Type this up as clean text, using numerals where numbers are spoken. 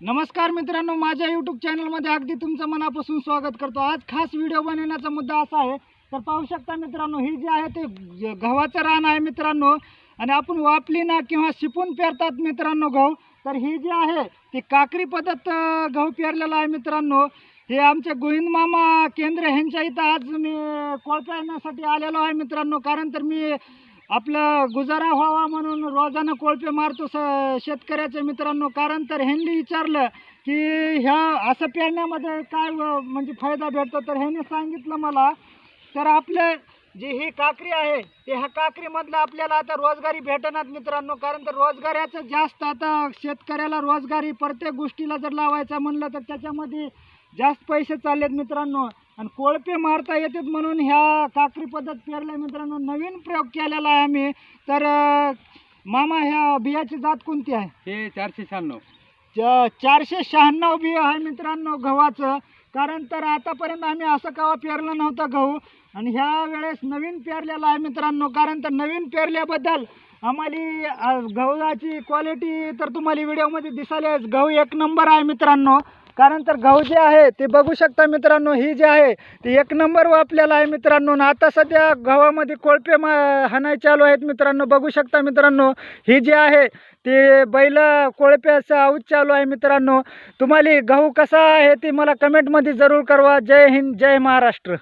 नमस्कार मित्रांनो, माझ्या यूट्यूब चॅनलमध्ये अगदी तुमचं मनापासून स्वागत करतो। आज खास व्हिडिओ बनवण्याचा मुद्दा असा आहे, तर पाहू शकता मित्रांनो, ही जी आहे ते गव्हाचं रान आहे मित्रांनो। आणि आपण वापली ना किंवा शिपून पेरतात मित्रांनो गहू, तर ही जी आहे ती काकरी पद्धत गहू पेरलेला आहे मित्रांनो। हे आमचे गोविंद मामा केंद्र ह्यांच्या इथं आज मी कोळपेण्यासाठी आलेलो आहे मित्रांनो। कारण तर मी आपला गुजारा व्हावा म्हणून रोजानं कोळपे मारतो शेतकऱ्याचे मित्रांनो। कारण तर ह्यांनी विचारलं की ह्या असं पेरण्यामध्ये काय म्हणजे फायदा भेटतो, तर ह्यांनी सांगितलं मला, तर आपले जे ही काकरी आहे ते ह्या काकरीमधलं आपल्याला आता रोजगारी भेटणार मित्रांनो। कारण तर रोजगाराचं जास्त आता शेतकऱ्याला रोजगारी प्रत्येक गोष्टीला जर लावायचं म्हणलं तर त्याच्यामध्ये जास्त पैसे चाललेत मित्रांनो। आणि कोळपे मारता येतात म्हणून ह्या काकरी पद्धत पेरल्या मित्रांनो। नवीन प्रयोग केलेला आहे आम्ही। तर मामा, ह्या बियाची जात कोणती आहे? हे 496 496 बिया आहे मित्रांनो गव्हाचं। कारण तर आतापर्यंत आम्ही असं कवा पेरलं नव्हतं गहू, आणि ह्या वेळेस नवीन पेरलेला आहे मित्रांनो। कारण तर नवीन पेरल्याबद्दल आम्हाला गव्हाची क्वालिटी तर तुम्हाला व्हिडिओमध्ये दिसायला, गहू एक नंबर आहे मित्रांनो। कारण तर गहू जे आहे ते बघू शकता मित्रांनो, ही जी आहे ती एक नंबर वापलेला आहे मित्रांनो। आता सध्या गव्हामध्ये कोळपे हाणाय चालू आहेत मित्रांनो। बघू शकता मित्रांनो, ही जी आहे ते बैल कोळप्याचं आऊत चालू आहे मित्रांनो। तुम्हाला गहू कसा आहे ते मला कमेंटमध्ये जरूर कळवा। जय हिंद, जय महाराष्ट्र।